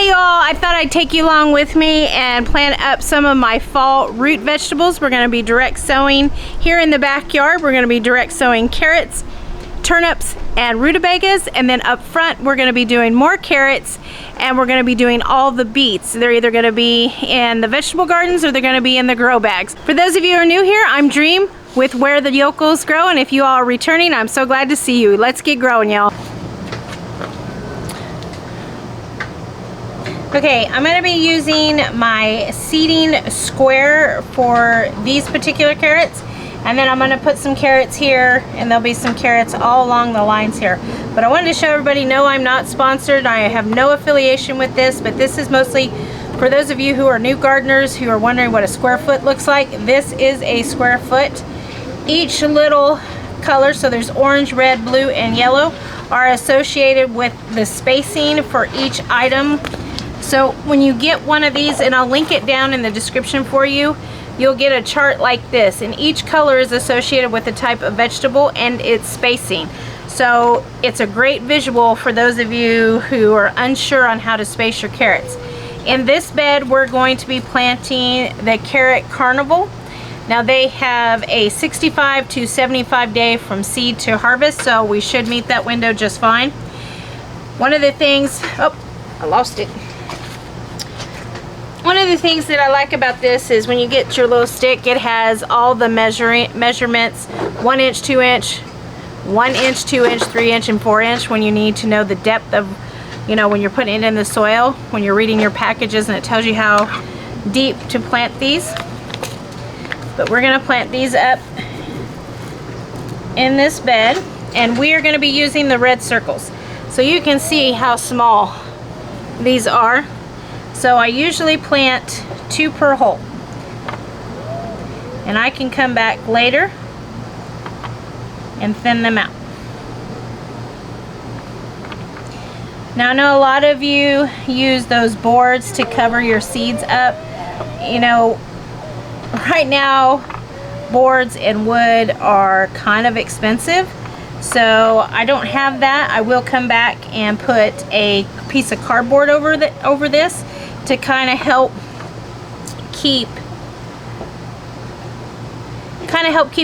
Okay, y'all, I thought I'd take you along with me and plant up some of my fall root vegetables. We're going to be direct sowing here in the backyard. We're going to be direct sowing carrots, turnips, and rutabagas, and then up front we're going to be doing more carrots, and we're going to be doing all the beets. They're either going to be in the vegetable gardens or they're going to be in the grow bags. For those of you who are new here, I'm Dream with Where the Yokels Grow, and if you all are returning, I'm so glad to see you. Let's get growing, y'all. Okay, I'm going to be using my seeding square for these particular carrots, and then I'm going to put some carrots here, and there'll be some carrots all along the lines here. But I wanted to show everybody, no, I'm not sponsored. I have no affiliation with this, but this is mostly for those of you who are new gardeners who are wondering what a square foot looks like. This is a square foot. Each little color, so there's orange, red, blue, and yellow, are associated with the spacing for each item. So when you get one of these, and I'll link it down in the description for you, you'll get a chart like this, and each color is associated with the type of vegetable and its spacing. So it's a great visual for those of you who are unsure on how to space your carrots. In this bed, we're going to be planting the carrot Carnival. Now they have a 65 to 75 day from seed to harvest, so we should meet that window just fine. One of the things, oh, I lost it. One of the things that I like about this is when you get your little stick, it has all the measurements, 1 inch, 2 inch, 1 inch, 2 inch, 3 inch, and 4 inch when you need to know the depth of, you know, when you're putting it in the soil, when you're reading your packages, and it tells you how deep to plant these. But we're going to plant these up in this bed, and we are going to be using the red circles. So you can see how small these are. So I usually plant 2 per hole, and I can come back later and thin them out. Now I know a lot of you use those boards to cover your seeds up. You know, right now boards and wood are kind of expensive, so I don't have that. I will come back and put a piece of cardboard over this to kind of help keep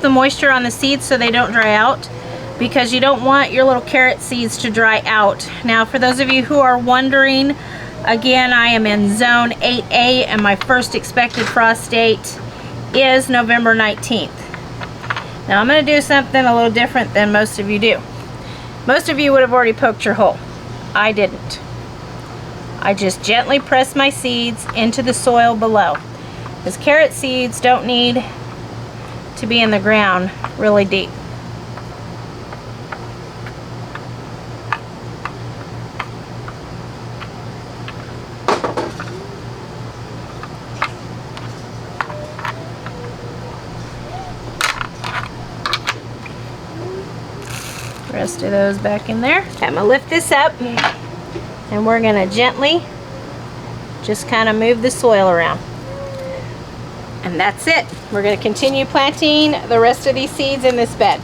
the moisture on the seeds so they don't dry out, because you don't want your little carrot seeds to dry out. Now for those of you who are wondering, again, I am in zone 8A, and my first expected frost date is November 19th. Now I'm going to do something a little different than most of you do. Most of you would have already poked your hole. I didn't. I just gently press my seeds into the soil below, because carrot seeds don't need to be in the ground really deep. Rest of those back in there. I'm gonna lift this up, and we're gonna gently just kind of move the soil around. And that's it. We're gonna continue planting the rest of these seeds in this bed.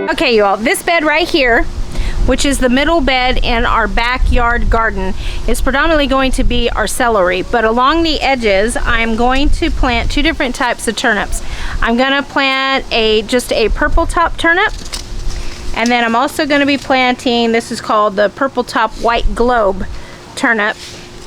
Okay, you all, this bed right here, which is the middle bed in our backyard garden, is predominantly going to be our celery, but along the edges I'm going to plant 2 different types of turnips. I'm going to plant just a purple top turnip, and then I'm also going to be planting, this is called the purple top white globe turnip,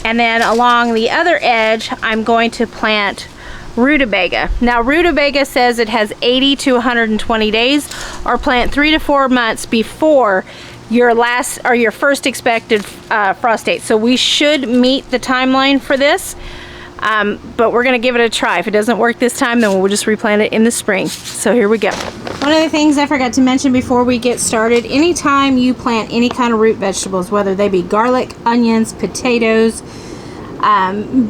and then along the other edge I'm going to plant Rutabaga. Now Rutabaga says it has 80 to 120 days, or plant 3 to 4 months before your last or your first expected frost date. So we should meet the timeline for this, but we're gonna give it a try. If it doesn't work this time, then we'll just replant it in the spring. So here we go. One of the things I forgot to mention before we get started, anytime you plant any kind of root vegetables, whether they be garlic, onions, potatoes,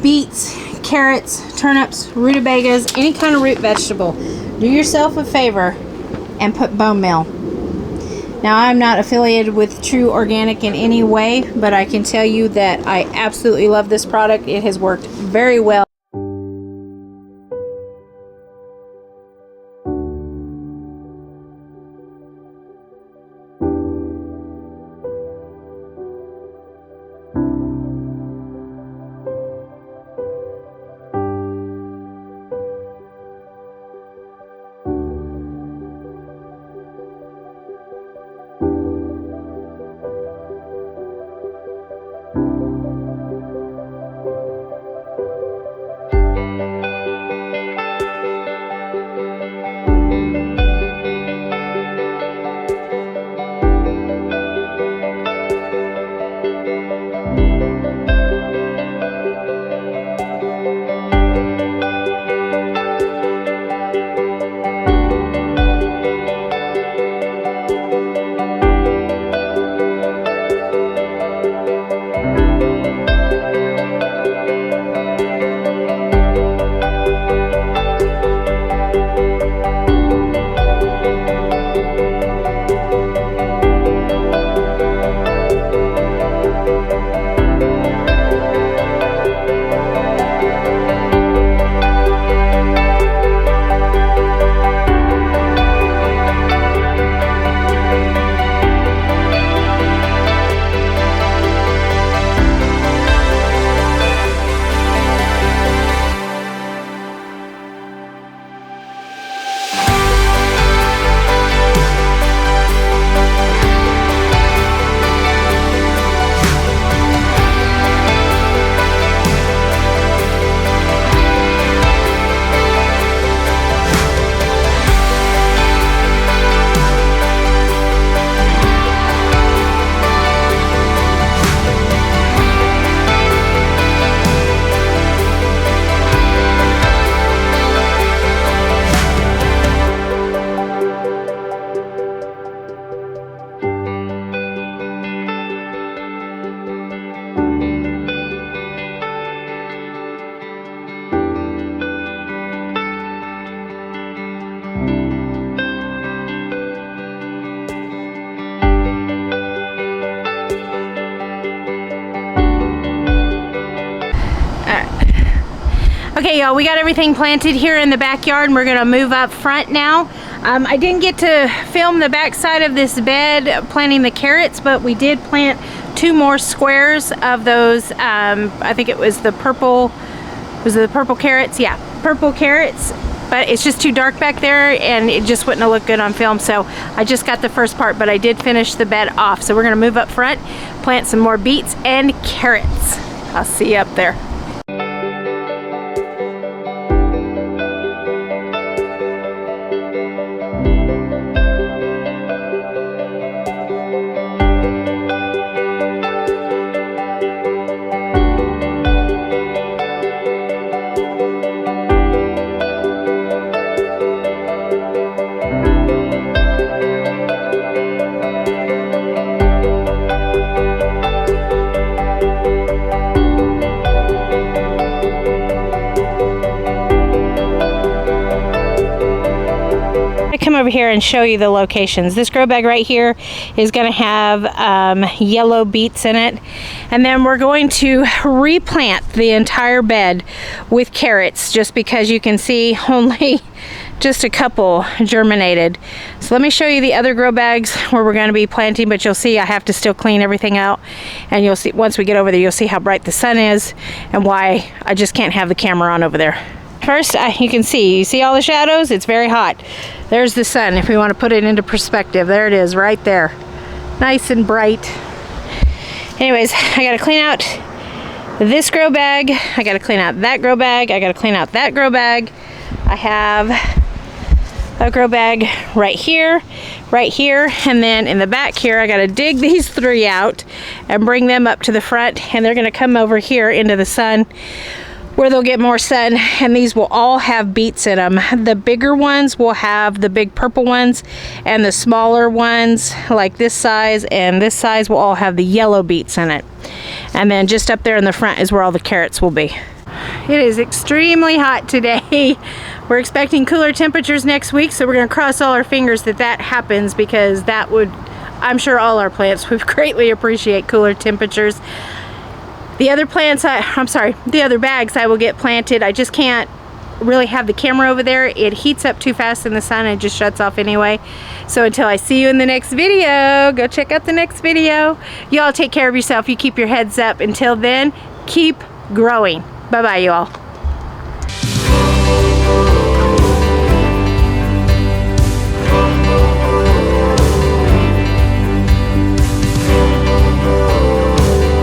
beets, carrots, turnips, rutabagas, any kind of root vegetable, do yourself a favor and put bone meal. Now, I'm not affiliated with True Organic in any way, but I can tell you that I absolutely love this product. It has worked very well. Okay, y'all, we got everything planted here in the backyard and we're gonna move up front now. I didn't get to film the back side of this bed planting the carrots, but we did plant 2 more squares of those. I think it was the purple, was it the purple carrots? Yeah, purple carrots, but it's just too dark back there and it just wouldn't have looked good on film. So I just got the first part, but I did finish the bed off. So we're gonna move up front, plant some more beets and carrots. I'll see you up there. Come over here and show you the locations. This grow bag right here is going to have yellow beets in it, and then we're going to replant the entire bed with carrots, just because you can see only just a couple germinated. So let me show you the other grow bags where we're going to be planting, but you'll see I have to still clean everything out, and you'll see once we get over there, you'll see how bright the sun is and why I just can't have the camera on over there. First, you see all the shadows? It's very hot. There's the sun, if we want to put it into perspective. There it is, right there. Nice and bright. Anyways, I got to clean out this grow bag. I got to clean out that grow bag. I got to clean out that grow bag. I have a grow bag right here, and then in the back here, I got to dig these 3 out and bring them up to the front, and they're going to come over here into the sun, where they'll get more sun, and these will all have beets in them. The bigger ones will have the big purple ones, and the smaller ones, like this size and this size, will all have the yellow beets in it. And then just up there in the front is where all the carrots will be. It is extremely hot today. We're expecting cooler temperatures next week, so we're going to cross all our fingers that that happens, because that would, I'm sure all our plants would greatly appreciate cooler temperatures. The other plants, the other bags I will get planted. I just can't really have the camera over there. It heats up too fast in the sun and just shuts off anyway. So until I see you in the next video, go check out the next video. Y'all take care of yourself. You keep your heads up. Until then, keep growing. Bye-bye, y'all.